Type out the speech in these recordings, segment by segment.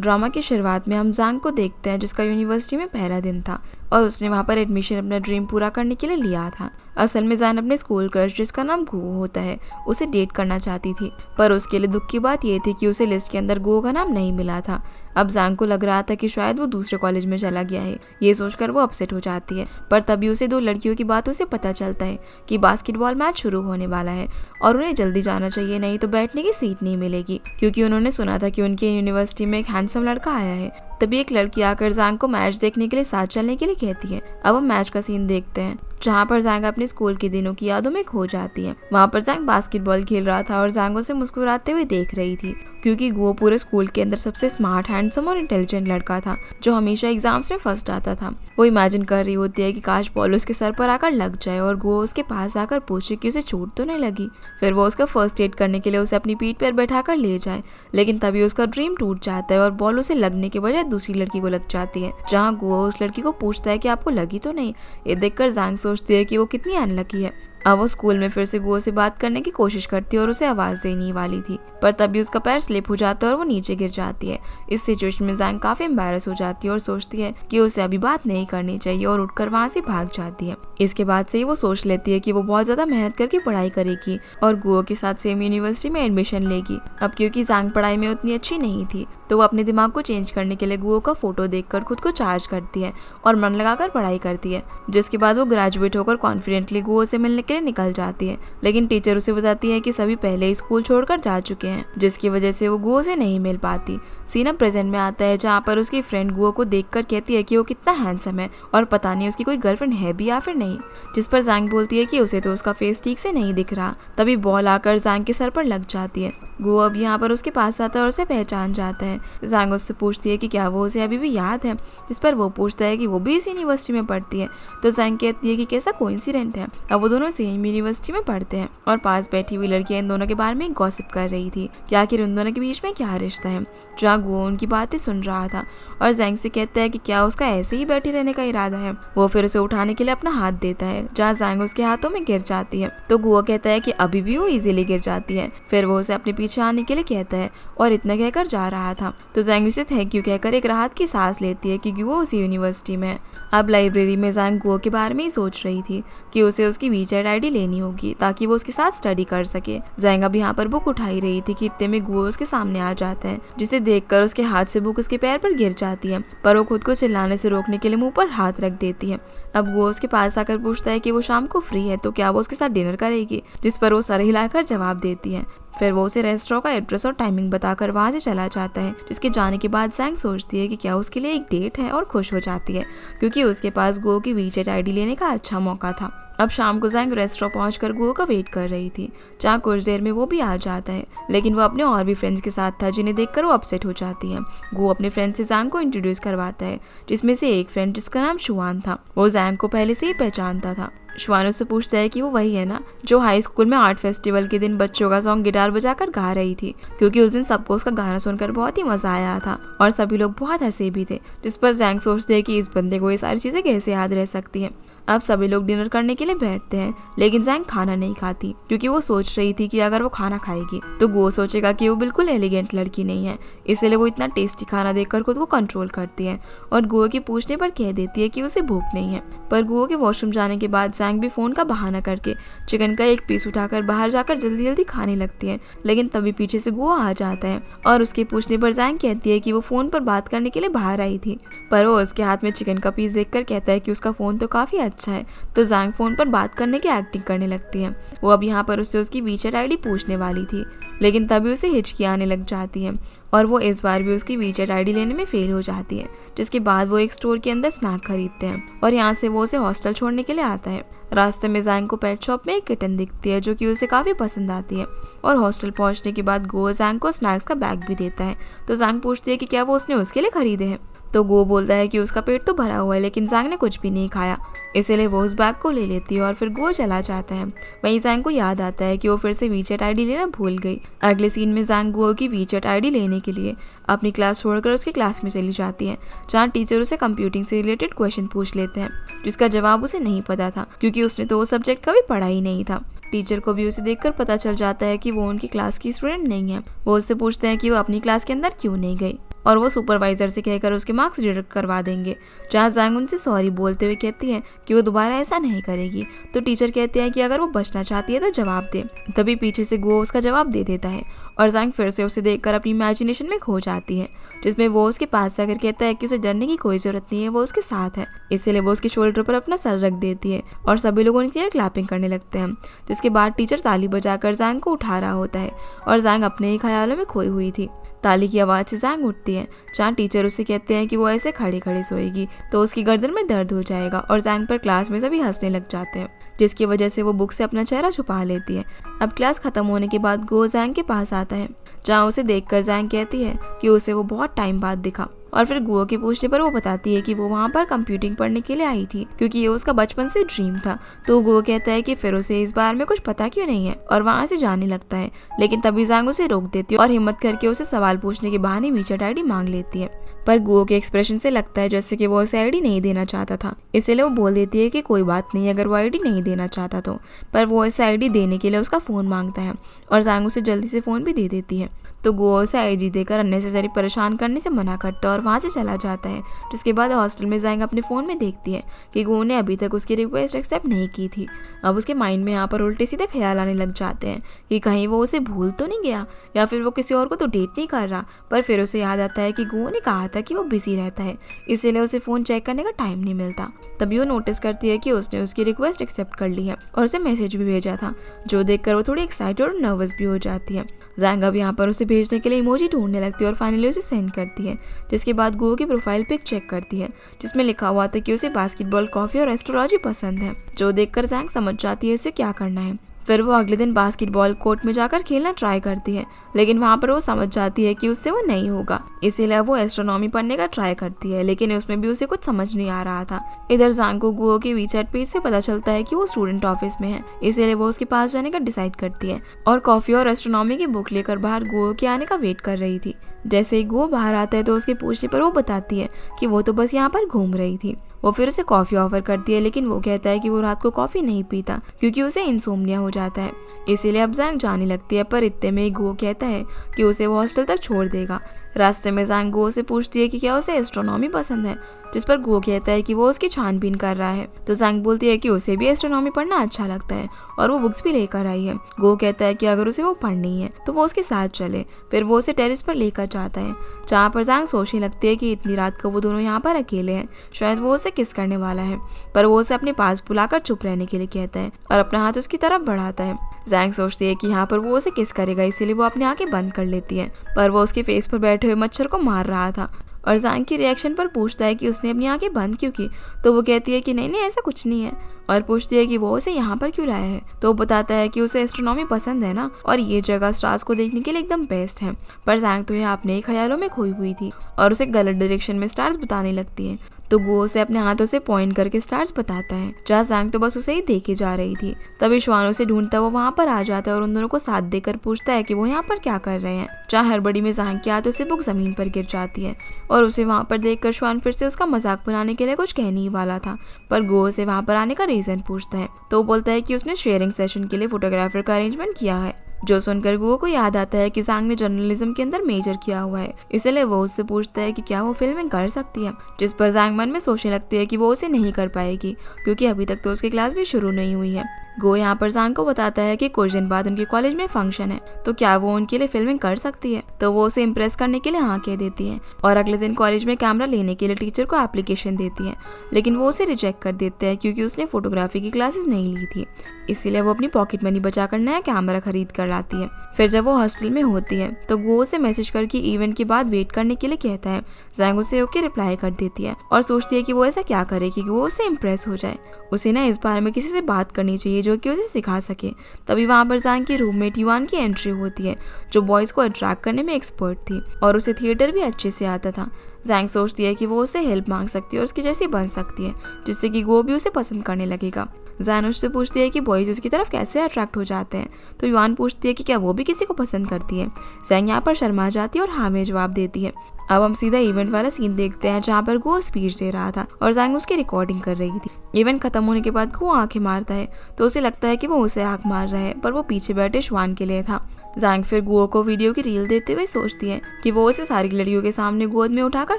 Drama की शुरुआत में हम जांग को देखते हैं जिसका यूनिवर्सिटी में पहला दिन था और उसने वहाँ पर एडमिशन अपना ड्रीम पूरा करने के लिए लिया था। असल में जान अपने स्कूल क्रश जिसका नाम गुओ होता है उसे डेट करना चाहती थी, पर उसके लिए दुख की बात यह थी कि उसे लिस्ट के अंदर गुओ का नाम नहीं मिला था। अब जांग को लग रहा था कि शायद वो दूसरे कॉलेज में चला गया है। ये सोचकर वो अपसेट हो जाती है, पर तभी उसे दो लड़कियों की बातों से पता चलता है कि बास्केटबॉल मैच शुरू होने वाला है और उन्हें जल्दी जाना चाहिए, नहीं तो बैठने की सीट नहीं मिलेगी, क्योंकि उन्होंने सुना था कि उनके यूनिवर्सिटी में एक हैंडसम लड़का आया है। तभी एक लड़की आकर जांग को मैच देखने के लिए साथ चलने के लिए कहती है। अब हम मैच का सीन देखते हैं जहाँ पर जांग अपने स्कूल के दिनों की यादों में खो जाती है। वहाँ पर जांग बास्केटबॉल खेल रहा था और जांग उसे मुस्कुराते हुए देख रही थी, क्योंकि गुओ पूरे स्कूल के अंदर सबसे स्मार्ट, हैंडसम और इंटेलिजेंट लड़का था जो हमेशा एग्जाम्स में फर्स्ट आता था। वो इमेजिन कर रही होती है कि काश बॉल उसके सर पर आकर लग जाए और गुओ उसके पास आकर पूछे कि उसे चोट तो नहीं लगी। फिर वो उसका फर्स्ट एड करने के लिए उसे अपनी पीठ पर बैठाकर ले जाए, लेकिन तभी उसका ड्रीम टूट जाता है और बॉल उसे लगने के बजाय दूसरी लड़की को लग जाती है, जहाँ गुओ उस लड़की को पूछता है कि आपको लगी तो नहीं। ये देखकर जांग सोचती है कि वो कितनी अनलकी है। अब वो स्कूल में फिर से गुओ से बात करने की कोशिश करती है और उसे आवाज देने वाली थी, पर तभी उसका पैर स्लिप हो जाता है और वो नीचे गिर जाती है। इस सिचुएशन में जांग काफी एम्बैरस हो जाती है और सोचती है कि उसे अभी बात नहीं करनी चाहिए और उठकर वहाँ से भाग जाती है। इसके बाद से ही वो सोच लेती है कि वो बहुत ज्यादा मेहनत करके पढ़ाई करेगी और गुओ के साथ सेम यूनिवर्सिटी में एडमिशन लेगी। अब क्योंकि जांग पढ़ाई में उतनी अच्छी नहीं थी तो वो अपने दिमाग को चेंज करने के लिए गुओ का फोटो देखकर खुद को चार्ज करती है और मन लगाकर पढ़ाई करती है, जिसके बाद वो ग्रेजुएट होकर कॉन्फिडेंटली गुओ से मिलने के लिए निकल जाती है। लेकिन टीचर उसे बताती है कि सभी पहले ही स्कूल छोड़कर जा चुके हैं, जिसकी वजह से वो गुओ से नहीं मिल पाती। सीन प्रेजेंट में आता है जहाँ पर उसकी फ्रेंड गुओ को देखकर कहती है कि वो कितना हैंडसम है और पता नहीं उसकी कोई गर्लफ्रेंड है भी या फिर नहीं, जिस पर जांग बोलती है कि उसे तो उसका फेस ठीक से नहीं दिख रहा। तभी बॉल आकर जांग के सर पर लग जाती है। गुओ अब यहाँ पर उसके पास आता है और उसे पहचान जाता है। जांग उससे पूछती है कि क्या वो उसे अभी भी याद है, जिस पर वो पूछता है कि वो भी इस यूनिवर्सिटी में पढ़ती है। तो जांग कहती है कि कैसा कोइंसिडेंट है। अब वो दोनों सेम यूनिवर्सिटी में पढ़ते हैं और पास बैठी हुई लड़कियां इन दोनों के बारे में गॉसिप कर रही थी कि आखिर उन दोनों के बीच में क्या रिश्ता है। जहाँ गुओ उनकी बातें सुन रहा था और जांग से कहता है कि क्या उसका ऐसे ही बैठे रहने का इरादा है। वो फिर उसे उठाने के लिए अपना हाथ देता है, जहाँ जांग उसके हाथों में गिर जाती है। तो गुओ कहता है कि अभी भी वो इजीली गिर जाती है। फिर वो उसे अपने पीछे आने के लिए कहता है और इतना कहकर जा रहा था। तो जांग उसे थैंक यू कहकर एक राहत की सांस लेती है कि गुओ उसी यूनिवर्सिटी में है। अब लाइब्रेरी में जांग गुओ के बारे में ही सोच रही थी कि उसे उसकी वीचैट आईडी लेनी होगी ताकि वो उसके साथ स्टडी कर सके। जांग अब यहाँ पर बुक उठाई रही थी कि इतने में गुओ उसके सामने आ जाता है, जिसे देखकर उसके हाथ से बुक उसके पैर पर गिर जाती है, पर वो खुद को चिल्लाने से रोकने के लिए मुंह पर हाथ रख देती है। अब गुओ उसके पास आकर पूछता है कि वो शाम को फ्री है तो क्या वो उसके साथ डिनर करेगी, जिस पर वो सर हिलाकर जवाब देती है। फिर वो उसे रेस्टोरेंट का एड्रेस और टाइमिंग बताकर वहां से चला जाता है, जिसके जाने के बाद जांग सोचती है कि क्या उसके लिए एक डेट है और खुश हो जाती है क्योंकि उसके पास गुओ की वीचैट आईडी लेने का अच्छा मौका था। अब शाम को जांग रेस्टोरेंट पहुंचकर गुओ का वेट कर रही थी, जहाँ कुछ देर में वो भी आ जाता है, लेकिन वो अपने और भी फ्रेंड्स के साथ था जिन्हें देखकर वो अपसेट हो जाती है। गुओ अपने फ्रेंड से जांग को इंट्रोड्यूस करवाता है, जिसमें से एक फ्रेंड जिसका नाम शुआन था वो जांग को पहले से ही पहचानता था। शुआन उससे पूछता है कि वो वही है ना जो हाई स्कूल में आर्ट फेस्टिवल के दिन बच्चों का सॉन्ग गिटार बजाकर गा रही थी, क्योंकि उस दिन सबको उसका गाना सुनकर बहुत ही मजा आया था और सभी लोग बहुत हंसे भी थे। जिस पर जांग सोचते हैं कि इस बंदे को ये सारी चीजें कैसे याद रह सकती है। अब सभी लोग डिनर करने के लिए बैठते हैं, लेकिन जांग खाना नहीं खाती क्योंकि वो सोच रही थी कि अगर वो खाना खाएगी तो गुओ सोचेगा कि वो बिल्कुल एलिगेंट लड़की नहीं है, इसलिए वो इतना टेस्टी खाना देखकर खुद को कंट्रोल करती है और गुओ के पूछने पर कह देती है कि उसे भूख नहीं है। पर गुओ के वॉशरूम जाने के बाद जांग भी फोन का बहाना करके चिकन का एक पीस उठाकर बाहर जाकर जल्दी जल्दी खाने लगती है, लेकिन तभी पीछे से गुओ आ जाता है और उसके पूछने पर जांग कहती है कि वो फोन पर बात करने के लिए बाहर आई थी, पर वो उसके हाथ में चिकन का पीस देखकर कहता है कि उसका फोन तो काफी अच्छा है। तो जांग फोन पर बात करने की एक्टिंग करने लगती है। वो अब यहाँ पर उससे उसकी वीचैट आईडी पूछने वाली थी, लेकिन तभी उसे हिचकी आने लग जाती है और वो इस बार भी उसकी वीचैट आईडी लेने में फेल हो जाती है, जिसके बाद वो एक स्टोर के अंदर स्नैक खरीदते हैं और यहाँ से वो उसे हॉस्टल छोड़ने के लिए आता है। रास्ते में जांग को पेट शॉप में एक किटन दिखती है जो कि उसे काफी पसंद आती है और हॉस्टल पहुंचने के बाद गुओ जांग को स्नैक्स का बैग भी देता है। तो जांग पूछती है कि क्या वो उसने उसके लिए खरीदे हैं। तो गुओ बोलता है कि उसका पेट तो भरा हुआ है, लेकिन जांग ने कुछ भी नहीं खाया, इसीलिए वो उस बैग को ले लेती है और फिर गुओ चला जाता है। वहीं जांग को याद आता है कि वो फिर से वीचैट आईडी लेना भूल गई। अगले सीन में जांग गुओ की वीचैट आईडी लेने के लिए अपनी क्लास छोड़कर उसकी क्लास में चली जाती है, जहाँ टीचर उसे कंप्यूटिंग से रिलेटेड क्वेश्चन पूछ लेते हैं, जिसका जवाब उसे नहीं पता था क्योंकि उसने तो वो सब्जेक्ट कभी पढ़ा ही नहीं था। टीचर को भी उसे देखकर पता चल जाता है कि वो उनकी क्लास की स्टूडेंट नहीं है। वो उससे पूछते हैं कि वो अपनी क्लास के अंदर क्यों नहीं गई। और वो सुपरवाइजर से कहकर उसके मार्क्स डिडक्ट करवा देंगे। जहाँ जैंग उनसे सॉरी बोलते हुए कहती है कि वो दोबारा ऐसा नहीं करेगी। तो टीचर कहते हैं कि अगर वो बचना चाहती है तो जवाब दे। तभी पीछे से गुओ उसका जवाब दे देता है और जैंग फिर से उसे देखकर अपनी इमेजिनेशन में खो जाती है, जिसमें वो उसके पास आकर कहता है कि उसे डरने की कोई जरूरत नहीं है, वो उसके साथ है। इसलिए वो उसके शोल्डर पर अपना सर रख देती है और सभी लोग उनके लिए क्लैपिंग करने लगते हैं। जिसके बाद टीचर ताली बजाकर जैंग को उठा रहा होता है और जैंग अपने ही ख्यालों में खोई हुई थी। ताली की आवाज़ से जैंग उठती है। जहाँ टीचर उसे कहते हैं कि वो ऐसे खड़े खड़े सोएगी तो उसकी गर्दन में दर्द हो जाएगा और जैंग पर क्लास में सभी हंसने लग जाते हैं, जिसकी वजह से वो बुक से अपना चेहरा छुपा लेती है। अब क्लास खत्म होने के बाद गो जैंग के पास आता है, जहाँ उसे देखकर जैंग कहती है कि उसे वो बहुत टाइम बाद दिखा। और फिर गुओ के पूछने पर वो बताती है कि वो वहाँ पर कंप्यूटिंग पढ़ने के लिए आई थी क्योंकि ये उसका बचपन से ड्रीम था। तो गुओ कहता है कि फिर उसे इस बारे में कुछ पता क्यों नहीं है और वहाँ से जाने लगता है, लेकिन तभी जैंग उसे रोक देती है और हिम्मत करके उसे सवाल पूछने के बहाने वीचैट आईडी मांग लेती है। पर गुओ के एक्सप्रेशन से लगता है जैसे कि वो उसे आईडी नहीं देना चाहता था, इसलिए वो बोल देती है कि कोई बात नहीं अगर वो आईडी नहीं देना चाहता तो। पर वो इसे आईडी देने के लिए उसका फ़ोन मांगता है और जैंग उसे जल्दी से फ़ोन भी दे देती है। तो गुओ उसे आईडी देकर अननेसेसरी परेशान करने से मना करता है और वहाँ से चला जाता है। जिसके बाद हॉस्टल में जैंग अपने फ़ोन में देखती है कि गुओ ने अभी तक उसकी रिक्वेस्ट एक्सेप्ट नहीं की थी। अब उसके माइंड में यहाँ पर उल्टे सीधे ख्याल आने लग जाते हैं कि कहीं वो उसे भूल तो नहीं गया या फिर वो किसी और को तो डेट नहीं कर रहा। पर फिर उसे याद आता है कि गुओ ने कहा था कि वो बिजी रहता है, इसीलिए उसे फ़ोन चेक करने का टाइम नहीं मिलता। तभी वो नोटिस करती है कि उसने उसकी रिक्वेस्ट एक्सेप्ट कर ली है और उसे मैसेज भी भेजा था, जो देखकर वो थोड़ी एक्साइटेड और नर्वस भी हो जाती है। जैंग अब यहाँ पर उसे भेजने के लिए इमोजी ढूंढने लगती है और फाइनली उसे सेंड करती है। जिसके बाद गुओ की प्रोफाइल पिक चेक करती है जिसमें लिखा हुआ था कि उसे बास्केटबॉल, कॉफी और एस्ट्रोलॉजी पसंद है, जो देखकर जैंग समझ जाती है इसे क्या करना है। फिर वो अगले दिन बास्केटबॉल कोर्ट में जाकर खेलना ट्राई करती है, लेकिन वहाँ पर वो समझ जाती है कि उससे वो नहीं होगा, इसीलिए वो एस्ट्रोनॉमी पढ़ने का ट्राई करती है, लेकिन उसमें भी उसे कुछ समझ नहीं आ रहा था। इधर जैंग को गुओ के वीचैट पेज से पता चलता है कि वो स्टूडेंट ऑफिस में है, इसीलिए वो उसके पास जाने का डिसाइड करती है और कॉफी और एस्ट्रोनॉमी की बुक लेकर बाहर गुओ के आने का वेट कर रही थी। जैसे ही गुओ बाहर आता है तो उसके पूछने पर वो बताती है कि वो तो बस यहाँ पर घूम रही थी। वो फिर उसे कॉफ़ी ऑफर करती है, लेकिन वो कहता है कि वो रात को कॉफ़ी नहीं पीता क्योंकि उसे इंसोम्निया हो जाता है, इसीलिए अब जैंग जाने लगती है। पर इतने में गुओ कहता है कि उसे वो हॉस्टल तक छोड़ देगा। रास्ते में जैंग गुओ से पूछती है कि क्या उसे एस्ट्रोनॉमी पसंद है, जिस पर गुओ कहता है कि वो उसकी छानबीन कर रहा है। तो जैंग बोलती है कि उसे भी एस्ट्रोनॉमी पढ़ना अच्छा लगता है और वो बुक्स भी लेकर आई है। गुओ कहता है कि अगर उसे वो पढ़नी है तो वो उसके साथ चले। फिर वो उसे टेरेस पर लेकर जाता है, जहाँ पर जैंग सोचने लगती है कि इतनी रात को वो दोनों यहाँ पर अकेले हैं, शायद वो उसे किस करने वाला है। पर वो उसे अपने पास बुलाकर चुप रहने के लिए कहता है और अपना हाथ उसकी तरफ बढ़ाता है। जैंग सोचती है कि यहाँ पर वो उसे किस करेगा, इसीलिए वो अपनी आंखें बंद कर लेती है, पर वो उसके फेस पर बैठे हुए मच्छर को मार रहा था। और जैंग की रिएक्शन पर पूछता है कि उसने अपनी आंखें बंद क्यों की, तो वो कहती है कि नहीं नहीं ऐसा कुछ नहीं है, और पूछती है कि वो उसे यहाँ पर क्यों लाया है। तो वो बताता है कि उसे एस्ट्रोनॉमी पसंद है ना, और ये जगह स्टार्स को देखने के लिए एकदम बेस्ट है। पर जैंग तो यहाँ अपने ही ख्यालों में खोई हुई थी और उसे गलत डायरेक्शन में स्टार्स बताने लगती है। तो गुओ उसे अपने हाथों से पॉइंट करके स्टार्स बताता है, जहाँ जैंग तो बस उसे ही देखे जा रही थी। तभी श्वान उसे ढूंढता हुआ वहाँ पर आ जाता है और उन दोनों को साथ देकर पूछता है कि वो यहाँ पर क्या कर रहे हैं। जहाँ हड़बड़ी में जैंग के हाथों से बुक जमीन पर गिर जाती है और उसे वहाँ पर देखकर श्वान फिर से उसका मजाक बनाने के लिए कुछ कहने ही वाला था, पर गुओ से वहाँ पर आने का रीजन पूछता है। तो वो बोलता है कि उसने शेयरिंग सेशन के लिए फोटोग्राफर का अरेंजमेंट किया है, जो सुनकर गुओ को याद आता है कि जैंग ने जर्नलिज्म के अंदर मेजर किया हुआ है, इसलिए वो उससे पूछता है कि क्या वो फिल्मिंग कर सकती है। जिस पर जैंग मन में सोचने लगती है कि वो उसे नहीं कर पाएगी क्योंकि अभी तक तो उसकी क्लास भी शुरू नहीं हुई है। गो यहाँ पर जैंग को बताता है कि कुछ दिन बाद उनके कॉलेज में फंक्शन है, तो क्या वो उनके लिए फिल्मिंग कर सकती है। तो वो उसे इम्प्रेस करने के लिए हाँ कह देती है और अगले दिन कॉलेज में कैमरा लेने के लिए टीचर को एप्लीकेशन देती है, लेकिन वो उसे रिजेक्ट कर देते हैं क्योंकि उसने फोटोग्राफी की क्लासेस नहीं ली थी। इसीलिए वो अपनी पॉकेट मनी बचाकर नया कैमरा खरीद कर लाती है। फिर जब वो हॉस्टल में होती है तो गो उसे मैसेज करके इवेंट के बाद वेट करने के लिए कहता है। जैंग उसे ओके रिप्लाई कर देती है और सोचती है कि वो ऐसा क्या करे कि वो उससे इम्प्रेस हो जाए। उसे ना इस बारे में किसी से बात करनी चाहिए जो कि उसे सिखा सके। तभी वहाँ पर जैंग की रूममेट युआन की एंट्री होती है, जो बॉयज़ को अट्रैक्ट करने में एक्सपर्ट थी और उसे थिएटर भी अच्छे से आता था। जैंग सोचती है कि वो उससे हेल्प मांग सकती है और उसकी जैसी बन सकती है, जिससे कि वो भी उसे पसंद करने लगेगा। जैन उससे पूछती है कि बॉयज़ उसकी तरफ कैसे अट्रैक्ट हो जाते हैं, तो युआन पूछती है कि क्या वो भी किसी को पसंद करती है। जैंग यहाँ पर शर्मा जाती है और हाँ में जवाब देती है। अब हम सीधा इवेंट वाला सीन देखते हैं, जहाँ पर गो स्पीच दे रहा था और जैंग उसकी रिकॉर्डिंग कर रही थी। इवेंट खत्म होने के बाद वो आंखें मारता है तो उसे लगता है कि वो उसे आंख मार रहा है, पर वो पीछे बैठे श्वान के लिए था। जैंग फिर गुओ को वीडियो की रील देते हुए सोचती है कि वो उसे सारी लड़कियों के सामने गोद में उठाकर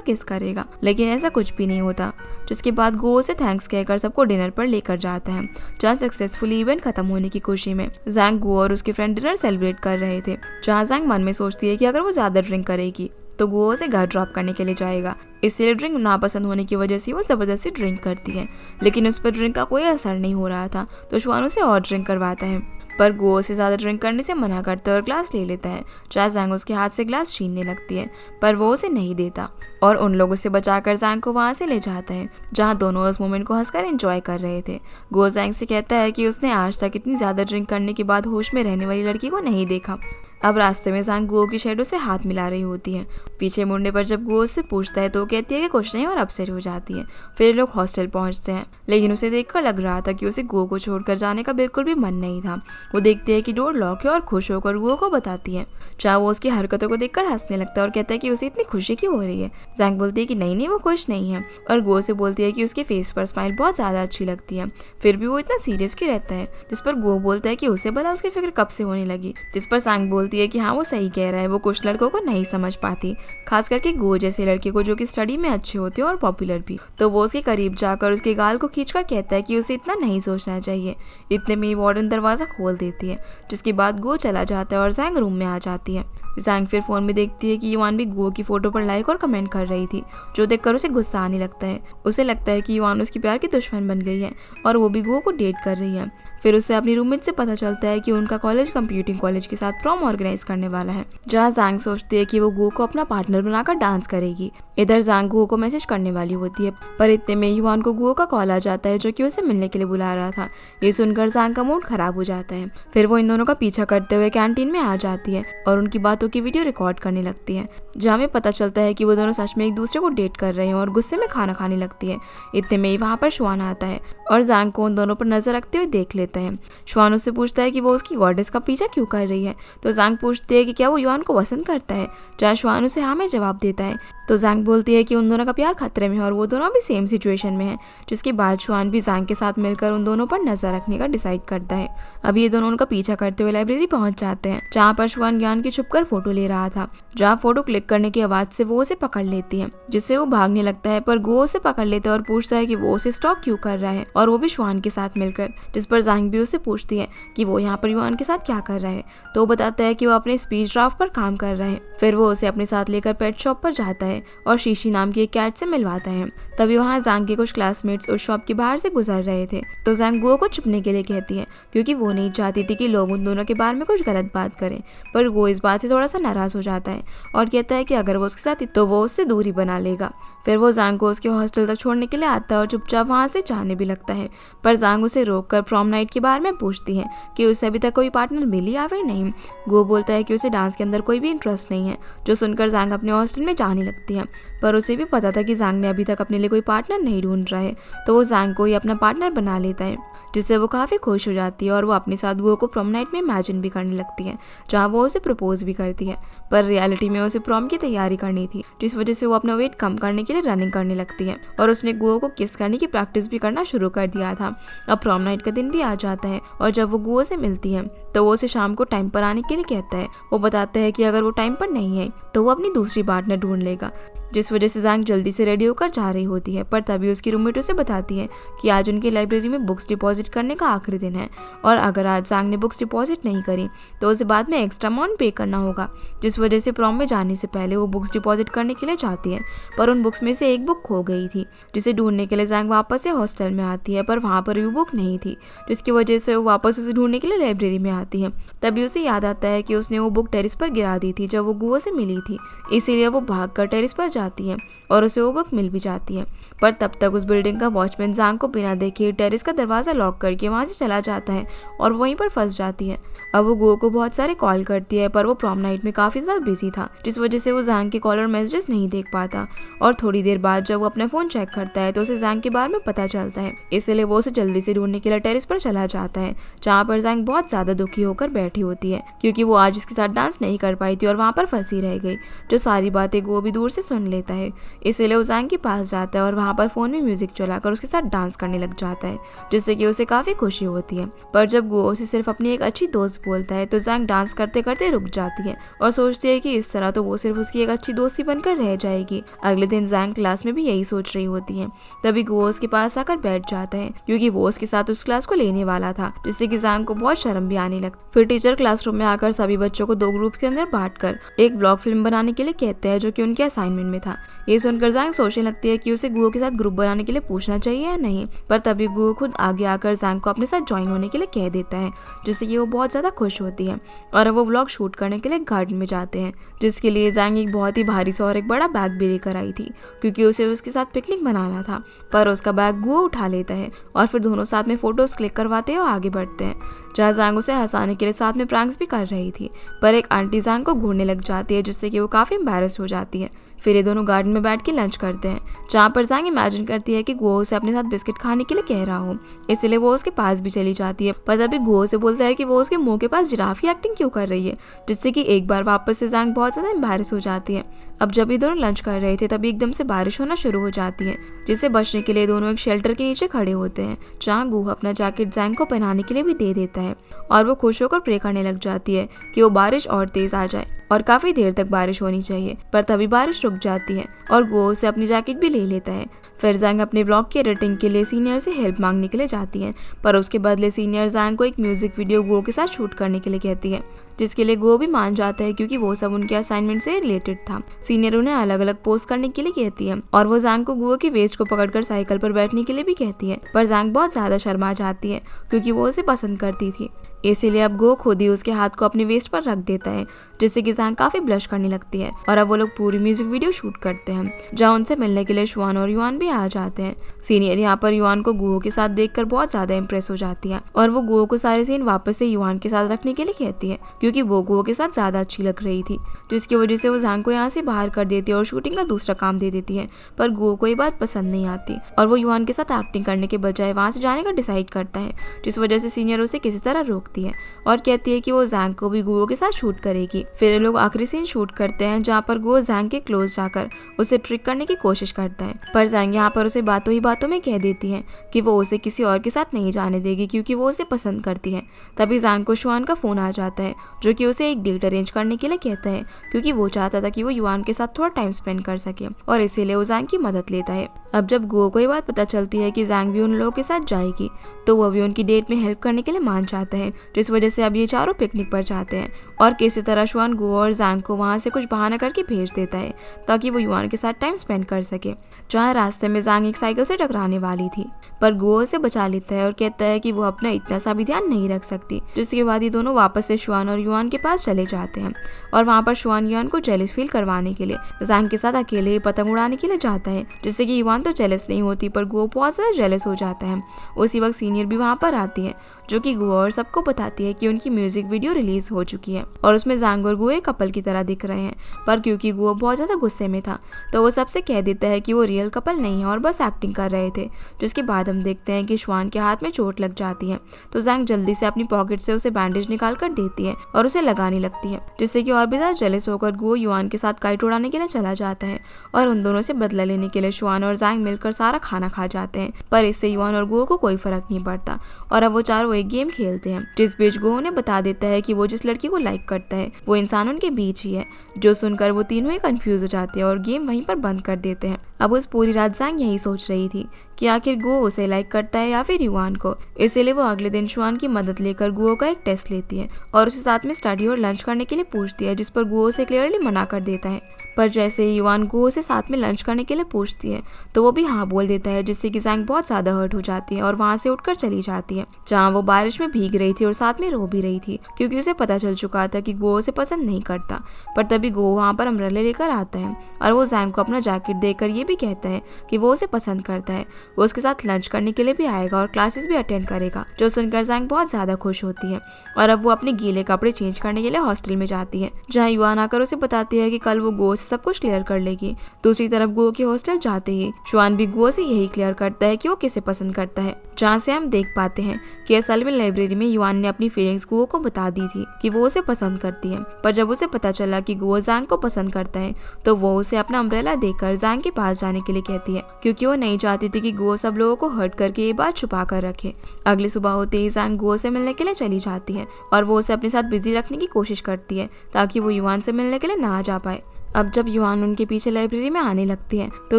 किस करेगा, लेकिन ऐसा कुछ भी नहीं होता। जिसके बाद गुओ से थैंक्स कहकर सबको डिनर पर लेकर जाता है, जहाँ सक्सेसफुली इवेंट खत्म होने की खुशी में जैंग, गुओ और उसके फ्रेंड डिनर सेलिब्रेट कर रहे थे। जहाँ जैंग मन में सोचती है कि अगर वो ज्यादा ड्रिंक करेगी तो गुओ से घर ड्रॉप करने के लिए जाएगा, इसलिए ड्रिंक नापसंद होने की वजह से वो जबरदस्ती ड्रिंक करती है। लेकिन उस पर ड्रिंक का कोई असर नहीं हो रहा था तो श्वान उसे और ड्रिंक करवाता है, पर गुओ से ज्यादा ड्रिंक करने से मना करता है और ग्लास ले लेता है। जहाँ जैंग उसके हाथ से ग्लास छीनने लगती है, पर वो उसे नहीं देता और उन लोगों से बचाकर जैंग को वहां से ले जाता है, जहाँ दोनों उस मोमेंट को हंसकर एंजॉय कर रहे थे। गुओ जैंग से कहता है कि उसने आज तक इतनी ज्यादा ड्रिंक करने के बाद होश में रहने वाली लड़की को नहीं देखा। अब रास्ते में जैंग गुओ की शैडो से हाथ मिला रही होती है। पीछे मुड़ने पर जब गुओ उससे पूछता है तो वो कहती है कि कुछ नहीं और अपसेट हो जाती है। फिर लोग हॉस्टल पहुंचते हैं, लेकिन उसे देखकर लग रहा था कि उसे गुओ को छोड़कर जाने का बिल्कुल भी मन नहीं था। वो देखती है कि डोर लॉक है और खुश होकर गुओ को बताती है। चाहे वो उसकी हरकतों को देखकर हंसने लगता है और कहता है कि उसे इतनी खुशी क्यों हो रही है। जैंग बोलती है कि नहीं वो खुश नहीं है, और गुओ से बोलती है कि उसके फेस पर स्माइल बहुत ज्यादा अच्छी लगती है, फिर भी वो इतना सीरियस क्यों रहता है। जिस पर गुओ बोलता है कि उसे भला उसकी फिक्र कब से होने लगी। जिस पर जैंग बोलती है कि हाँ वो सही कह रहा है, वो कुछ लड़कों को नहीं समझ पाती, खास करके गुओ जैसे लड़के को जो कि स्टडी में अच्छे होते हैं और पॉपुलर भी। तो वो उसके करीब जाकर उसके गाल को खींचकर कहता है कि उसे इतना नहीं सोचना चाहिए। इतने में वार्डन दरवाजा खोल देती है, जिसके बाद गुओ चला जाता है और जैंग रूम में आ जाती है। जैंग फिर फोन में देखती है कि युआन भी गुओ की फोटो पर लाइक और कमेंट कर रही थी, जो देखकर उसे गुस्सा आने लगता है। उसे लगता है कि युआन उसकी प्यार की दुश्मन बन गई है और वो भी गुओ को डेट कर रही है। फिर उसे अपनी रूममेट से पता चलता है कि उनका कॉलेज कंप्यूटिंग कॉलेज के साथ प्रॉम ऑर्गेनाइज करने वाला है, जहाँ जैंग सोचती है कि वो गुओ को अपना पार्टनर बनाकर डांस करेगी। इधर जैंग गुओ को मैसेज करने वाली होती है, पर इतने में युआन को गुओ का कॉल आ जाता है, जो कि उसे मिलने के लिए बुला रहा था। ये सुनकर जैंग का मूड खराब हो जाता है। फिर वो इन दोनों का पीछा करते हुए कैंटीन में आ जाती है और उनकी बातों की वीडियो रिकॉर्ड करने लगती है, जहाँ में पता चलता है कि वो दोनों सच में एक दूसरे को डेट कर रहे हैं और गुस्से में खाना खाने लगती है। इतने में ही वहाँ पर श्वान आता है और जैंग को उन दोनों पर नजर रखते हुए देख लेता है। श्वान उससे पूछता है कि वो उसकी गॉडेस का पीछा क्यों कर रही है, तो जैंग पूछती है कि क्या वो युआन को पसंद करता है, जहाँ श्वान उसे हाँ में जवाब देता है। तो जैंग बोलती है कि उन दोनों का प्यार खतरे में है और वो दोनों भी सेम सिचुएशन में है। जिसके बाद श्वान भी जैंग के साथ मिलकर उन दोनों पर नजर रखने का डिसाइड करता है। अब ये दोनों उनका पीछा करते हुए लाइब्रेरी पहुंच जाते हैं, जहाँ पर श्वान ज्ञान की छुपकर फोटो ले रहा था। जहाँ फोटो क्लिक करने की आवाज से वो उसे पकड़ लेती है, जिससे वो भागने लगता है, पर गुओ उसे पकड़ लेता है और पूछता है कि वो उसे स्टॉक क्यों कर रहा है, और वो भी श्वान के साथ मिलकर। जिस पर जैंग भी उसे पूछती है कि वो यहाँ पर युआन के साथ क्या कर रहा है, तो वो बताता है कि वो अपने स्पीच ड्राफ्ट पर काम कर रहा है। फिर वो उसे अपने साथ लेकर पेट शॉप पर जाता है और शीशी नाम की एक कैट से मिलवाता है। तभी वहाँ जैंग के कुछ क्लासमेट्स उस शॉप के बाहर से गुजर रहे थे, तो जैंग गुओ को छुपने के लिए कहती है, क्योंकि वो नहीं चाहती थी कि लोग उन दोनों के बारे में कुछ गलत बात करें। पर वो इस बात से थोड़ा सा नाराज हो जाता है और कहता है कि अगर वो उसके साथ तो वो उससे दूरी बना लेगा। फिर वो जैंग को उसके हॉस्टल तक छोड़ने के लिए आता है और चुपचाप वहाँ से जाने भी लगता है, पर जैंग उसे रोककर प्रॉम नाइट के बारे में पूछती है कि उसे अभी तक कोई पार्टनर मिली या फिर नहीं। गुओ बोलता है कि उसे डांस के अंदर कोई भी इंटरेस्ट नहीं है, जो सुनकर जैंग अपने हॉस्टल में जाने लगती है। पर उसे भी पता था कि जैंग ने अभी तक अपने लिए कोई पार्टनर नहीं ढूंढ रहा है, तो वो जैंग को ही अपना पार्टनर बना लेता है, जिससे वो काफ़ी खुश हो जाती है और वो अपने साथ गुओ को प्रॉम नाइट में इमेजिन भी करने लगती है, जहाँ वो उसे प्रपोज भी करती है। पर रियलिटी में उसे प्रॉम की तैयारी करनी थी, जिस वजह से वो अपना वेट कम करने के लिए रनिंग करने लगती है और उसने गुओ को किस करने की प्रैक्टिस भी करना शुरू कर दिया था। अब प्रॉम नाइट का दिन भी आ जाता है और जब वो गुओ से मिलती है तो वो उसे शाम को टाइम पर आने के लिए कहता है। वो बताता है कि अगर वो टाइम पर नहीं है तो वो अपनी दूसरी पार्टनर ढूंढ लेगा, जिस वजह से जैंग जल्दी से रेडी होकर जा रही होती है। पर तभी उसकी रूममेट उसे बताती है कि आज उनकी लाइब्रेरी में बुक्स डिपॉजिट करने का आखिरी दिन है और अगर आज जैंग ने बुक्स डिपॉजिट नहीं करी तो उसे बाद में एक्स्ट्रा अमाउंट पे करना होगा। जिस वजह से प्रॉम में जाने से पहले वो बुक्स डिपॉजिट करने के लिए जाती है, पर उन बुक्स में से एक बुक खो गई थी, जिसे ढूंढने के लिए जैंग वापस से हॉस्टल में आती है, पर वहाँ पर वो बुक नहीं थी, जिसकी वजह से वो वापस उसे ढूंढने के लिए लाइब्रेरी में आती है। तभी उसे याद आता है कि उसने वो बुक टेरिस पर गिरा दी थी जब वो गुओ से मिली थी, इसीलिए वो भागकर टेरिस पर जाती है और उसे वो बुक मिल भी जाती है। पर तब तक उस बिल्डिंग का वॉचमैन जैंग को बिना देखे टेरिस का दरवाजा लॉक करके वहां से चला जाता है और वहीं पर फंस जाती है। अब वो गुओ को बहुत सारे कॉल करती है, पर वो प्रॉम नाइट में काफी ज्यादा बिजी था, जिस वजह से वो जैंग के कॉल और मैसेजेस नहीं देख पाता। और थोड़ी देर बाद जब वो अपना फोन चेक करता है तो उसे जैंग के बारे में पता चलता है, इसलिए वो उसे जल्दी से ढूंढने के लिए टेरिस पर चला जाता है, जहाँ पर जैंग बहुत ज्यादा दुखी होकर बैठी होती है, क्योंकि वो आज उसके साथ डांस नहीं कर पाई थी और वहाँ पर फंसी रह गई। जो सारी बातें गुओ भी दूर से सुन लेता है। इसीलिए वो जैंग के पास जाता है और वहाँ पर फोन में म्यूजिक चलाकर उसके साथ डांस करने लग जाता है, जिससे कि उसे काफी खुशी होती है। पर जब गुओ उसे सिर्फ अपनी एक अच्छी दोस्त बोलता है तो जैंग डांस करते करते रुक जाती है और सोचती है कि इस तरह तो वो सिर्फ उसकी एक अच्छी दोस्ती बनकर रह जाएगी। अगले दिन जैंग क्लास में भी यही सोच रही होती है। तभी गुओ उसके पास आकर बैठ जाता है क्योंकि वो उसके साथ उस क्लास को लेने वाला था, जिससे कि जैंग को बहुत शर्म भी आने लगी। फिर टीचर क्लासरूम में आकर सभी बच्चों को 2 ग्रुप के अंदर बांटकर एक ब्लॉग फिल्म बनाने के लिए कहते हैं, जो कि उनके असाइनमेंट में था। ये सुनकर जैंग सोचने लगती है कि उसे गुओ के साथ ग्रुप बनाने के लिए पूछना चाहिए या नहीं, पर तभी गुओ खुद आगे आकर जैंग को अपने साथ ज्वाइन होने के लिए कह देता है, जिससे कि वो बहुत ज्यादा खुश होती है और वो व्लॉग शूट करने के लिए गार्डन में जाते हैं, जिसके लिए जैंग एक बहुत ही भारी सा और एक बड़ा बैग भी लेकर आई थी क्योंकि उसे उसके साथ पिकनिक मनाना था। पर उसका बैग गुओ उठा लेता है और फिर दोनों साथ में फोटोज क्लिक करवाते हैं और आगे बढ़ते हैं, जहाँ जैंग उसे हंसाने के लिए साथ में प्रैंक्स भी कर रही थी। पर एक आंटी जैंग को घूरने लग जाती है, जिससे कि वो काफी एम्बैरेस हो जाती है। फिर ये दोनों गार्डन में बैठ के लंच करते हैं, जहाँ पर जैंग इमेजिन करती है कि गुओ उसे अपने साथ बिस्किट खाने के लिए कह रहा हो, इसलिए वो उसके पास भी चली जाती है। पर तभी गुओ से बोलता है कि वो उसके मुंह के पास जिराफ की एक्टिंग क्यों कर रही है, जिससे कि एक बार वापस से जैंग बहुत ज्यादा एम्बैरेस हो जाती है। अब जब ये दोनों लंच कर रहे थे तभी एकदम से बारिश होना शुरू हो जाती है, जिससे बचने के लिए दोनों एक शेल्टर के नीचे खड़े होते हैं, जहाँ गुओ अपना जैकेट जैंग को पहनाने के लिए भी दे देता है और वो खुश होकर प्रे करने लग जाती है कि वो बारिश और तेज आ जाए और काफी देर तक बारिश होनी चाहिए। पर तभी बारिश रुक जाती है और गुओ से अपनी जैकेट भी ले लेता है। फिर जैंग अपने ब्लॉग की एडिटिंग के लिए सीनियर से हेल्प मांगने के लिए जाती है, पर उसके बदले सीनियर जैंग को एक म्यूजिक वीडियो गुओ के साथ शूट करने के लिए कहती है, जिसके लिए गुओ भी मान जाता है क्योंकि वो सब उनके असाइनमेंट से रिलेटेड था। सीनियर उन्हें अलग अलग पोस्ट करने के लिए कहती है और वो जैंग को गुओ की वेस्ट को पकड़कर साइकिल पर बैठने के लिए भी कहती है, पर जैंग बहुत ज्यादा शर्मा जाती है क्योंकि वो उसे पसंद करती थी। इसीलिए अब गुओ खुद ही उसके हाथ को अपनी वेस्ट पर रख देता है, जिससे कि जैंग काफी ब्लश करने लगती है। और अब वो लोग पूरी म्यूजिक वीडियो शूट करते हैं, जहाँ उनसे मिलने के लिए शुआन और युआन भी आ जाते हैं। सीनियर यहाँ पर युआन को गुओ के साथ देखकर बहुत ज्यादा इम्प्रेस हो जाती है और वो गुओ को सारे सीन वापस से युआन के साथ रखने के लिए कहती है, क्योंकि वो गुओ के साथ ज्यादा अच्छी लग रही थी, जिसकी वजह से वो जैंग को यहाँ से बाहर कर देती है और शूटिंग का दूसरा काम दे देती है। पर गुओ को ये बात पसंद नहीं आती और वो युआन के साथ एक्टिंग करने के बजाय वहाँ से जाने का डिसाइड करता है, जिस वजह से सीनियर उसे किसी तरह रोकती है और कहती है कि वो जैंग को भी गुओ के साथ शूट करेगी। फिर लोग आखिरी सीन शूट करते हैं, जहाँ पर गुओ जैंग के क्लोज जाकर उसे ट्रिक करने की कोशिश करता है, पर जैंग यहाँ पर उसे बातों ही बातों में कह देती है कि वो उसे किसी और के साथ नहीं जाने देगी क्योंकि वो उसे पसंद करती है। तभी जैंग को शुआन का फोन आ जाता है, जो कि उसे एक डेट अरेंज करने के लिए कहता है, क्योंकि वो चाहता था कि वो युआन के साथ थोड़ा टाइम स्पेंड कर सके और इसीलिए वो जैंग की मदद लेता है। अब जब गुओ को ये बात पता चलती है कि जैंग भी उन लोगों के साथ जाएगी, तो वो भी उनकी डेट में हेल्प करने के लिए मान जाता है, जिस वजह से अब ये चारों पिकनिक पर जाते हैं और किसी तरह शुआन गुओ और जैंग को वहाँ से कुछ बहाना करके भेज देता है ताकि वो युआन के साथ टाइम स्पेंड कर सके। जहाँ रास्ते में जैंग एक साइकिल से टकराने वाली थी, पर गुओ उसे बचा लेता है और कहता है कि वो अपना इतना सा भी ध्यान नहीं रख सकती, जिसके बाद ये दोनों वापस से शुआन और युआन के पास चले जाते हैं और वहाँ पर शुआन युआन को जेलस फील करवाने के लिए जैंग के साथ अकेले पतंग उड़ाने के लिए जाता है, जिससे कि युआन तो जेलस नहीं होती पर गुओ बहुत ज्यादा जेलस हो जाता है। उसी वक्त सीनियर भी वहाँ पर आती है, जो कि गुओ और सबको बताती है कि उनकी म्यूजिक वीडियो रिलीज हो चुकी है और उसमें जैंग और गुओ एक कपल की तरह दिख रहे हैं। पर क्योंकि गुओ बहुत ज्यादा गुस्से में था तो वो सबसे कह देता है कि वो रियल कपल नहीं है और बस एक्टिंग कर रहे थे, जिसके बाद हम देखते हैं कि शुआन के हाथ में चोट लग जाती है, तो जैंग जल्दी से अपनी पॉकेट से उसे बैंडेज निकाल कर देती है और उसे लगाने लगती है, जिससे कि और भी ज्यादा जेलस होकर गुओ युआन के साथ काइट उड़ाने के लिए चला जाता है और उन दोनों से बदला लेने के लिए शुआन और जैंग मिलकर सारा खाना खा जाते हैं। पर इससे युआन और गुओ को कोई फर्क नहीं पड़ता और अब वो चारों एक गेम खेलते हैं, जिस बीच गुओ ने बता देता है कि वो जिस लड़की को लाइक करता है वो इंसान उनके बीच ही है, जो सुनकर वो तीनों ही कंफ्यूज हो जाते हैं और गेम वहीं पर बंद कर देते हैं। अब उस पूरी रात जैंग यही सोच रही थी कि आखिर गुओ उसे लाइक करता है या फिर युआन को, इसीलिए वो अगले दिन शुआन की मदद लेकर गुओ का एक टेस्ट लेती है और उसे साथ में स्टडी और लंच करने के लिए पूछती है, जिस पर गुओ उसे क्लियरली मना कर देता है। पर जैसे ही युआन गुओ से साथ में लंच करने के लिए पूछती है तो वो भी हाँ बोल देता है, जिससे कि जैंग बहुत ज्यादा हर्ट हो जाती है और वहाँ से उठकर चली जाती है, जहाँ वो बारिश में भीग रही थी और साथ में रो भी रही थी क्योंकि उसे पता चल चुका था कि गुओ उसे पसंद नहीं करता। पर तभी गुओ वहाँ पर अम्ब्रेला लेकर आता है और वो जैंग को अपना जैकेट देकर ये भी कहता है कि वो उसे पसंद करता है, वो उसके साथ लंच करने के लिए भी आएगा और क्लासेस भी अटेंड करेगा, जो सुनकर जैंग बहुत ज्यादा खुश होती है और अब वो अपने गीले कपड़े चेंज करने के लिए हॉस्टल में जाती है, जहाँ युआन आकर उसे बताती है कि कल वो गुओ से सब कुछ क्लियर कर लेगी। दूसरी तरफ गुओ के हॉस्टल जाते ही शुआन भी गुओ से यही क्लियर करता है कि वो किसे पसंद करता है, जहाँ से हम देख पाते हैं कि असल में लाइब्रेरी में युआन ने अपनी फीलिंग्स गुओ को बता दी थी कि वो उसे पसंद करती है। पर जब उसे पता चला कि गुओ ज़ैंग को पसंद करता है तो वो उसे अपना अम्ब्रेला देकर ज़ैंग के पास जाने के लिए कहती है, क्योंकि वो नहीं चाहती थी कि गुओ सब लोगों को हर्ट करके ये बात छुपा कर रखे। अगली सुबह होते ही ज़ैंग गुओ से मिलने के लिए चली जाती है और वो उसे अपने साथ बिजी रखने की कोशिश करती है ताकि वो युआन से मिलने के लिए ना जा पाए। अब जब युआन उनके पीछे लाइब्रेरी में आने लगती है तो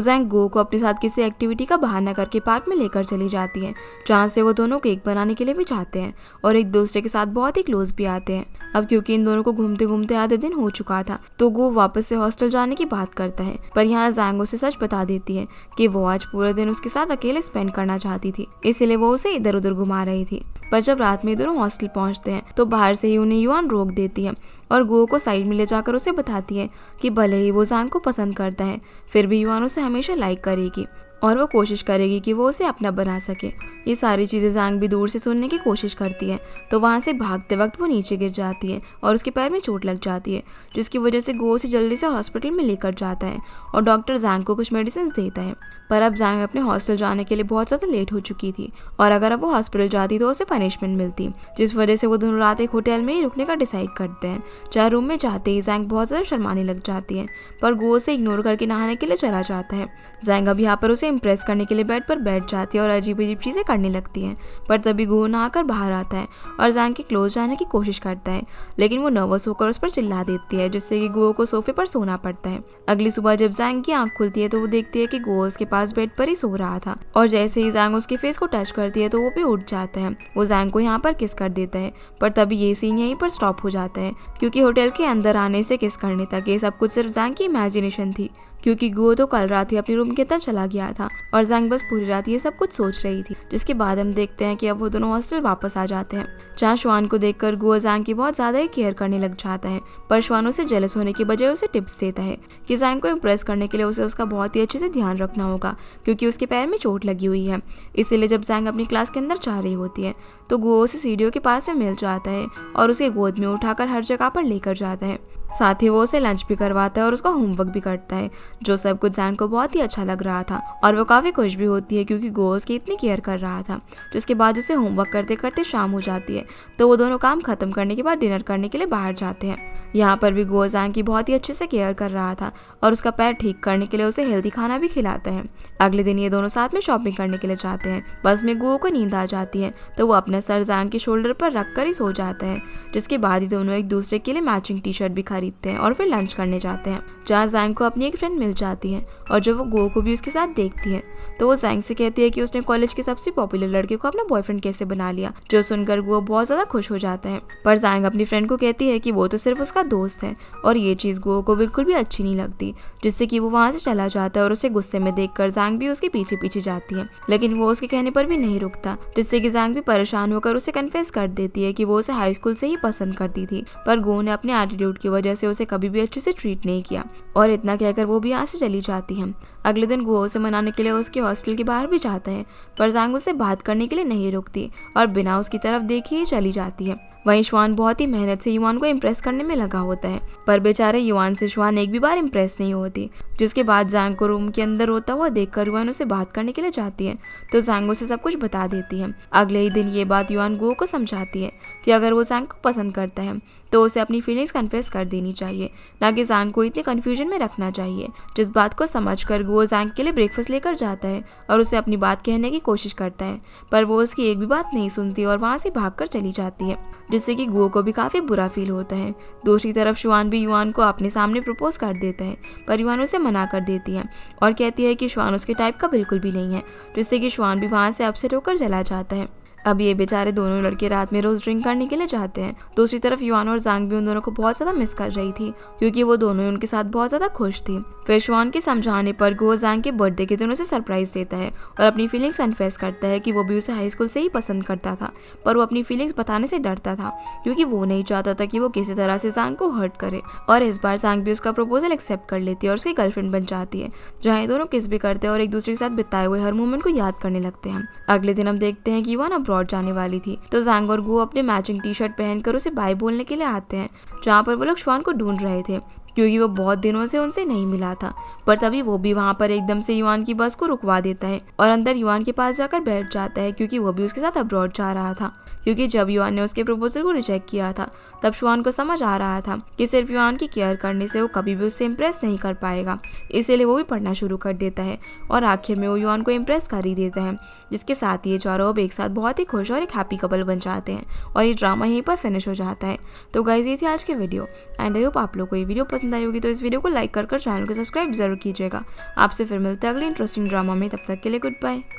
ज़ैंग गुओ को अपने साथ किसी एक्टिविटी का बहाना करके पार्क में लेकर चली जाती है, जहाँ से वो दोनों केक बनाने के लिए भी जाते हैं और एक दूसरे के साथ बहुत ही क्लोज भी आते हैं। अब क्योंकि इन दोनों को घूमते घूमते आधे दिन हो चुका था तो गुओ वापस से हॉस्टल जाने की बात करता है, पर यहाँ ज़ैंग उसे सच बता देती है कि वो आज पूरे दिन उसके साथ अकेले स्पेंड करना चाहती थी, इसीलिए वो उसे इधर उधर घुमा रही थी। पर जब रात में दोनों हॉस्टल पहुंचते हैं तो बाहर से ही उन्हें युआन रोक देती है और गुओ को साइड में ले जाकर उसे बताती है कि भले ही वो ज़ैंग को पसंद करता है फिर भी युआन उसे हमेशा लाइक करेगी और वो कोशिश करेगी कि वो उसे अपना बना सके। ये सारी चीज़ें ज़ैंग भी दूर से सुनने की कोशिश करती है तो वहाँ से भागते वक्त वो नीचे गिर जाती है और उसके पैर में चोट लग जाती है, जिसकी वजह से गुओ उसे जल्दी से हॉस्पिटल में लेकर जाता है और डॉक्टर ज़ैंग को कुछ मेडिसिन देता है। पर अब ज़ैंग अपने हॉस्टल जाने के लिए बहुत ज़्यादा लेट हो चुकी थी और अगर अब वो हॉस्पिटल जाती तो उसे पनिशमेंट मिलती, जिस वजह से वो दोनों रात एक होटल में ही रुकने का डिसाइड करते हैं। जहाँ रूम में जाते ही ज़ैंग बहुत ज़्यादा शर्माने लग जाती है पर गुओ से इग्नोर करके नहाने के लिए चला जाता है। ज़ैंग अब यहाँ पर उसे इम्प्रेस करने के लिए बेड पर बैठ जाती है और अजीब अजीब चीज़ें करने लगती हैं, पर तभी गुओ नहाकर बाहर आता है और ज़ैंग के क्लोज जाने की कोशिश करता है, लेकिन वो नर्वस होकर उस पर चिल्ला देती है जिससे कि गुओ को सोफे पर सोना पड़ता है। अगली सुबह जब ज़ैंग की आंख खुलती है तो वो देखती है कि गुओ उसके पास बेड पर ही सो रहा था और जैसे ही ज़ैंग उसके फेस को टच करती है तो वो भी उठ जाता है। वो ज़ैंग को यहाँ पर किस कर देता है, पर तभी ये सीन यहीं पर स्टॉप हो जाता है क्योंकि होटल के अंदर आने से किस करने तक ये सब कुछ सिर्फ ज़ैंग की इमेजिनेशन थी, क्योंकि गुओ तो कल रात ही अपनी रूम के अंदर चला गया था और ज़ैंग बस पूरी रात ये सब कुछ सोच रही थी। जिसके बाद हम देखते हैं कि अब वो दोनों हॉस्टल वापस आ जाते हैं, जहाँ शुआन को देखकर गुओ ज़ैंग की बहुत ज़्यादा ही केयर करने लग जाता है, पर शुआन उसे जेलस होने की बजाय उसे टिप्स देता है कि ज़ैंग को इम्प्रेस करने के लिए उसे उसका बहुत ही अच्छे से ध्यान रखना होगा क्योंकि उसके पैर में चोट लगी हुई है। इसीलिए जब ज़ैंग अपनी क्लास के अंदर जा रही होती है तो गुओ उसे सीढ़ियों के पास में मिल जाता है और उसे गोद में उठाकर हर जगह पर लेकर जाता है। साथ ही वो उसे लंच भी करवाता है और उसका होमवर्क भी करता है, जो सब कुछ ज़ैंग को बहुत ही अच्छा लग रहा था और वो काफ़ी खुश भी होती है क्योंकि गुओ उसकी इतनी केयर कर रहा था। जिसके बाद उसे होमवर्क करते करते शाम हो जाती है तो वो दोनों काम खत्म करने के बाद डिनर करने के लिए बाहर जाते हैं। यहाँ पर भी गुओ ज़ैंग की बहुत ही अच्छे से केयर कर रहा था और उसका पैर ठीक करने के लिए उसे हेल्दी खाना भी खिलाता है। अगले दिन ये दोनों साथ में शॉपिंग करने के लिए जाते हैं। बस में गुओ को नींद आ जाती है तो वो अपना सर ज़ैंग के शोल्डर पर रख कर ही सो जाता है। जिसके बाद ही दोनों एक दूसरे के लिए मैचिंग टी शर्ट भी खरीदते हैं और फिर लंच करने जाते हैं, जहाँ ज़ैंग को अपनी एक फ्रेंड मिल जाती है और जब वो गुओ को भी उसके साथ देखती है तो वो ज़ैंग से कहती है कि उसने कॉलेज के सबसे पॉपुलर लड़के को अपना बॉयफ्रेंड कैसे बना लिया, जो सुनकर गुओ बहुत ज़्यादा खुश हो जाता है। पर ज़ैंग अपनी फ्रेंड को कहती है कि वो तो सिर्फ उसका दोस्त है और ये चीज़ गुओ को बिल्कुल भी अच्छी नहीं लगती, जिससे कि वो वहाँ से चला जाता है और उसे गुस्से में देखकर ज़ैंग भी उसके पीछे पीछे जाती है, लेकिन वो उसके कहने पर भी नहीं रुकता, जिससे कि ज़ैंग भी परेशान होकर उसे कन्फेस कर देती है कि वो उसे हाई स्कूल से ही पसंद करती थी, पर गुओ ने अपने एटीट्यूड की वजह से उसे कभी भी अच्छे से ट्रीट नहीं किया और इतना कहकर वो भी यहाँ से चली जाती है। अगले दिन गुओ से मनाने के लिए उसके हॉस्टल के बाहर भी जाता है, पर ज़ैंग उससे बात करने के लिए नहीं रुकती और बिना उसकी तरफ देखे ही चली जाती है। वहीं शुआन बहुत ही मेहनत से युआन को इम्प्रेस करने में लगा होता है, पर बेचारे युआन से शुआन एक भी बार इम्प्रेस नहीं होती। जिसके बाद ज़ैंग को रूम के अंदर रोता हुआ देखकर युआन उसे बात करने के लिए जाती है तो ज़ैंग उसे सब कुछ बता देती है। अगले ही दिन ये बात युआन गुओ को समझाती है कि अगर वो ज़ैंग को पसंद करता है तो उसे अपनी फीलिंग्स कन्फेस कर देनी चाहिए, ना कि ज़ैंग को इतने कन्फ्यूजन में रखना चाहिए। जिस बात को समझकर गुओ ज़ैंग के लिए ब्रेकफास्ट लेकर जाता है और उसे अपनी बात कहने की कोशिश करता है, पर वो उसकी एक भी बात नहीं सुनती और वहाँ से भागकर चली जाती है, जिससे कि गुओ को भी काफ़ी बुरा फील होता है। दूसरी तरफ शुआन भी युआन को अपने सामने प्रपोज कर देता है, पर युआन उसे मना कर देती है और कहती है कि शुआन उसके टाइप का बिल्कुल भी नहीं है, जिससे कि शुआन भी वहाँ से अपसेट होकर चला जाता है। अब ये बेचारे दोनों लड़के रात में रोज ड्रिंक करने के लिए जाते हैं। दूसरी तरफ युआन और ज़ैंग भी उन दोनों को बहुत ज़्यादा मिस कर रही थी क्योंकि वो दोनों ही उनके साथ बहुत ज़्यादा खुश थी। फिर शुआन के समझाने पर गुओ ज़ैंग के बर्थडे के दिन उसे सरप्राइज देता है और अपनी फीलिंग्स कन्फेस करता है कि वो भी उसे हाई स्कूल से ही पसंद करता था, पर वो अपनी फीलिंग्स बताने से डरता था क्योंकि वो नहीं चाहता था कि वो किसी तरह से ज़ैंग को हर्ट करे। और इस बार ज़ैंग भी उसका प्रपोजल एक्सेप्ट कर लेती है और उसकी गर्लफ्रेंड बन जाती है, जहाँ ये दोनों किस भी करते हैं और एक दूसरे के साथ बिताए हुए हर मोमेंट को याद करने लगते हैं। अगले दिन हम देखते हैं कि युआन अब्रॉड जाने वाली थी तो ज़ैंग और गुओ अपने मैचिंग टी शर्ट पहनकर उसे बाय बोलने के लिए आते हैं, जहाँ पर वो लोग शुआन को ढूंढ रहे थे। क्योंकि वो बहुत दिनों से उनसे नहीं मिला था। पर तभी वो भी वहाँ पर एकदम से युआन की बस को रुकवा देता है और अंदर युआन के पास जाकर बैठ जाता है, क्योंकि वो भी उसके साथ अब्रॉड जा रहा था। क्योंकि जब युआन ने उसके प्रपोजल को रिजेक्ट किया था, तब शुआन को समझ आ रहा था कि सिर्फ युआन की केयर करने से वो कभी भी उससे इम्प्रेस नहीं कर पाएगा। इसीलिए वो भी पढ़ना शुरू कर देता है और आखिर में वो युआन को इम्प्रेस कर ही देता है, जिसके साथ ये चारों अब एक साथ बहुत ही खुश और एक हैप्पी कपल बन जाते हैं और ये ड्रामा यहीं पर फिनिश हो जाता है। तो गाइज, ये थी आज की वीडियो एंड आई होप आप लोग को ये वीडियो पसंद आई होगी। तो इस वीडियो को लाइक कर चैनल को सब्सक्राइब जरूर कीजिएगा। आपसे फिर मिलते हैं अगले इंटरेस्टिंग ड्रामा में। तब तक के लिए गुड बाय।